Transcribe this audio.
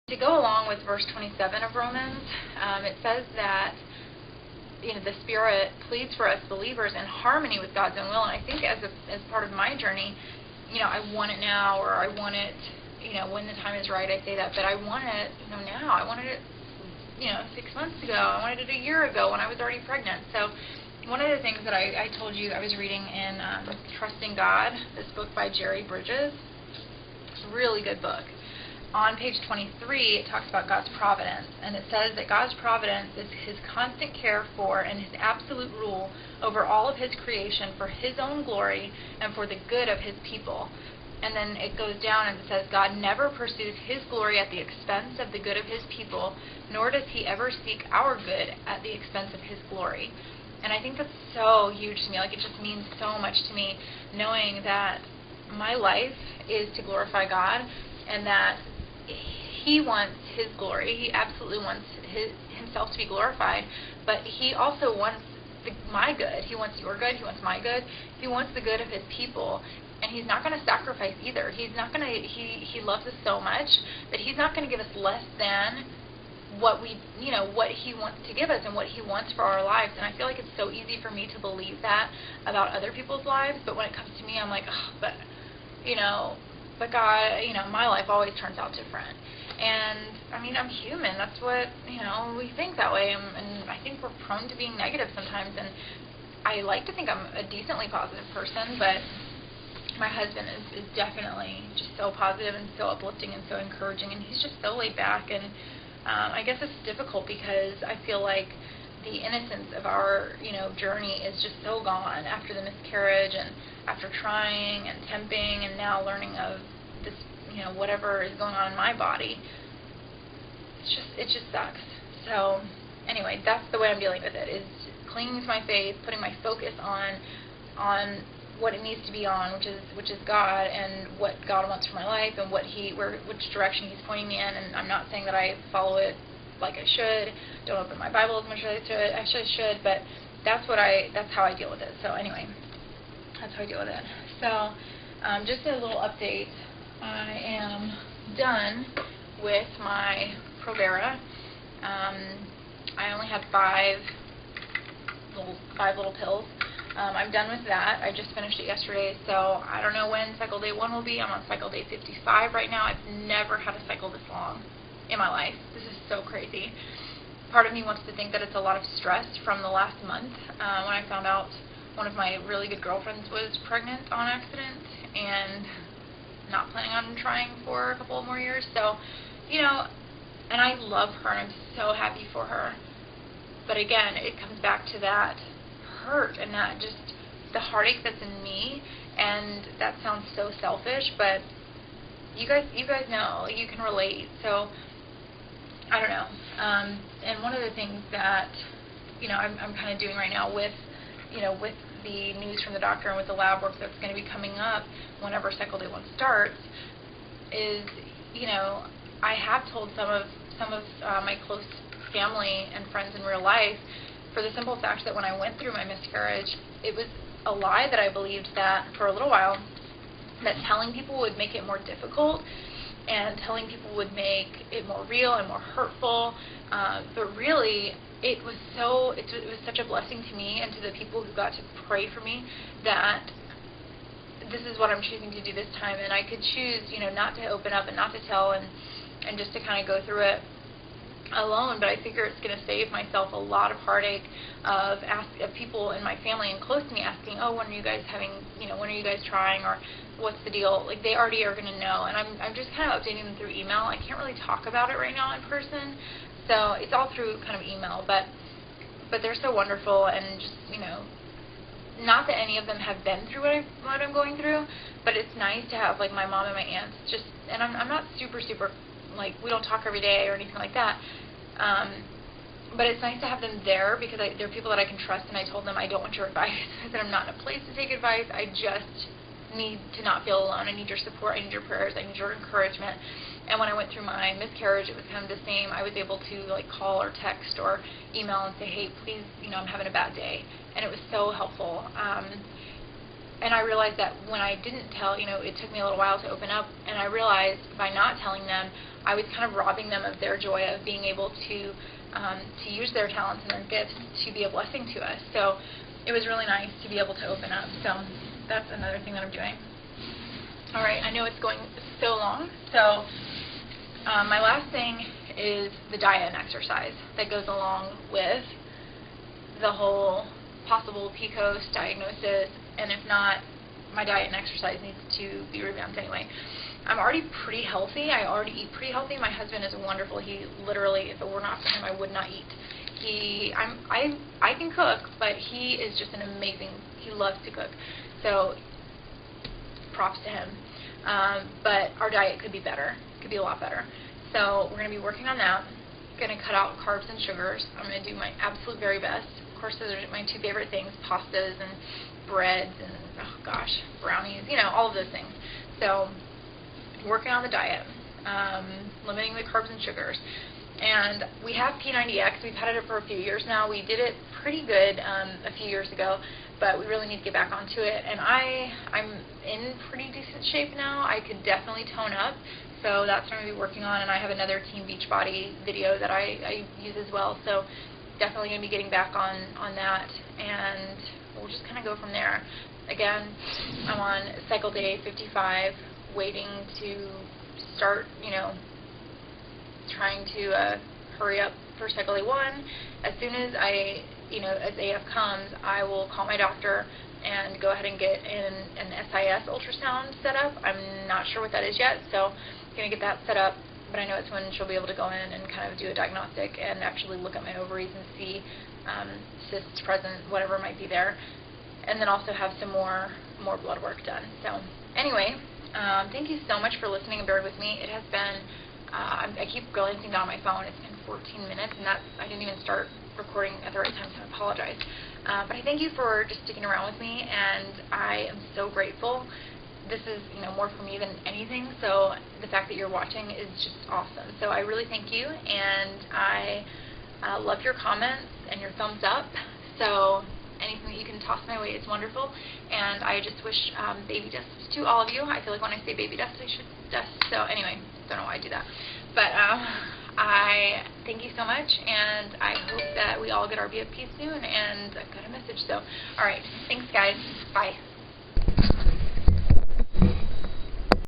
To go along with verse 27 of Romans, it says that the Spirit pleads for us believers in harmony with God's own will. And I think as part of my journey, I want it now, or I want it, when the time is right. I say that, but I want it, now. I wanted it, 6 months ago. I wanted it a year ago when I was already pregnant. So one of the things that I told you I was reading in Trusting God, this book by Jerry Bridges. It's a really good book. On page 23, it talks about God's providence, and it says that God's providence is His constant care for and His absolute rule over all of His creation for His own glory and for the good of His people. And then it goes down and it says, God never pursues His glory at the expense of the good of His people, nor does He ever seek our good at the expense of His glory. And I think that's so huge to me. Like, it just means so much to me, knowing that my life is to glorify God, and that He wants His glory. He absolutely wants Himself to be glorified, but He also wants my good. He wants your good. He wants my good. He wants the good of His people, and He's not going to sacrifice either. He's not going to. He loves us so much that He's not going to give us less than what what He wants to give us and what He wants for our lives. And I feel like it's so easy for me to believe that about other people's lives, but when it comes to me, I'm like, oh, but God, my life always turns out different. And, I'm human. That's what, we think that way. And I think we're prone to being negative sometimes. And I like to think I'm a decently positive person, but my husband is definitely just so positive and so uplifting and so encouraging. And he's just so laid back. And I guess it's difficult because I feel like the innocence of our, journey is just so gone after the miscarriage and after trying and temping and now learning of this, whatever is going on in my body. It just sucks. So anyway, that's the way I'm dealing with it, is clinging to my faith, putting my focus on what it needs to be on, which is God and what God wants for my life and which direction He's pointing me in. And I'm not saying that I follow it like I should. Don't open my Bible as much as I should, but that's how I deal with it. So anyway, that's how I deal with it. So just a little update. I am done with my Provera. I only have five little pills. I'm done with that. I just finished it yesterday, so I don't know when cycle day 1 will be. I'm on cycle day 55 right now. I've never had a cycle this long in my life. This is so crazy. Part of me wants to think that it's a lot of stress from the last month when I found out one of my really good girlfriends was pregnant on accident and not planning on trying for a couple more years. So, and I love her and I'm so happy for her. But again, it comes back to that hurt and that just the heartache that's in me. And that sounds so selfish, but you guys know, you can relate. So I don't know. And one of the things that I'm kind of doing right now with with the news from the doctor and with the lab work that's going to be coming up whenever cycle day 1 starts is I have told some of my close family and friends in real life, for the simple fact that when I went through my miscarriage, it was a lie that I believed that for a little while, that telling people would make it more difficult and telling people would make it more real and more hurtful, but really it was such a blessing to me and to the people who got to pray for me that this is what I'm choosing to do this time. And I could choose not to open up and not to tell and just to kind of go through it alone, but I figure it's going to save myself a lot of heartache of people in my family and close to me asking, oh, when are you guys when are you guys trying, or what's the deal? Like, they already are going to know, and I'm just kind of updating them through email. I can't really talk about it right now in person, so it's all through kind of email, but they're so wonderful, and just not that any of them have been through what I'm going through, but it's nice to have like my mom and my aunts and I'm not super like, we don't talk every day or anything like that, but it's nice to have them there because they're people that I can trust. And I told them, I don't want your advice. I said, I'm not in a place to take advice. I just need to not feel alone. I need your support. I need your prayers. I need your encouragement. And when I went through my miscarriage, it was kind of the same. I was able to like call or text or email and say, hey, please, I'm having a bad day, and it was so helpful. And I realized that when I didn't tell, it took me a little while to open up, and I realized by not telling them, I was kind of robbing them of their joy of being able to use their talents and their gifts to be a blessing to us. So it was really nice to be able to open up. So that's another thing that I'm doing. All right, I know it's going so long. So my last thing is the diet and exercise that goes along with the whole possible PCOS diagnosis, and if not, my diet and exercise needs to be revamped anyway. I'm already pretty healthy. I already eat pretty healthy. My husband is wonderful. He literally, if it were not for him, I would not eat. I can cook, but he is just an amazing, he loves to cook. So props to him. But our diet could be better. Could be a lot better. So we're going to be working on that. Going to cut out carbs and sugars. I'm going to do my absolute very best. Of course, those are my two favorite things, pastas and breads and, oh gosh, brownies, all of those things. So working on the diet, limiting the carbs and sugars. And we have P90X. We've had it for a few years now. We did it pretty good a few years ago, but we really need to get back onto it. And I'm in pretty decent shape now. I could definitely tone up. So that's what I'm going to be working on. And I have another Team Beachbody video that I use as well. So definitely going to be getting back on that. And we'll just kind of go from there. Again, I'm on cycle day 55, waiting to start, trying to hurry up for cycle day 1. As soon as as AF comes, I will call my doctor and go ahead and get an SIS ultrasound set up. I'm not sure what that is yet, so I'm going to get that set up, but I know it's when she'll be able to go in and kind of do a diagnostic and actually look at my ovaries and see cysts present, whatever might be there, and then also have some more blood work done. So anyway, thank you so much for listening and bearing with me. It has been, I keep glancing down my phone. It's been 14 minutes, and I didn't even start recording at the right time, so I apologize. But I thank you for just sticking around with me, and I am so grateful. This is, more for me than anything, so the fact that you're watching is just awesome. So I really thank you, and I love your comments and your thumbs up. So anything that you can toss my way is wonderful, and I just wish baby dust to all of you. I feel like when I say baby dust, I should dust. So anyway, don't know why I do that. But I thank you so much, and I hope that we all get our BFP soon and got a message. So, all right, thanks guys. Bye.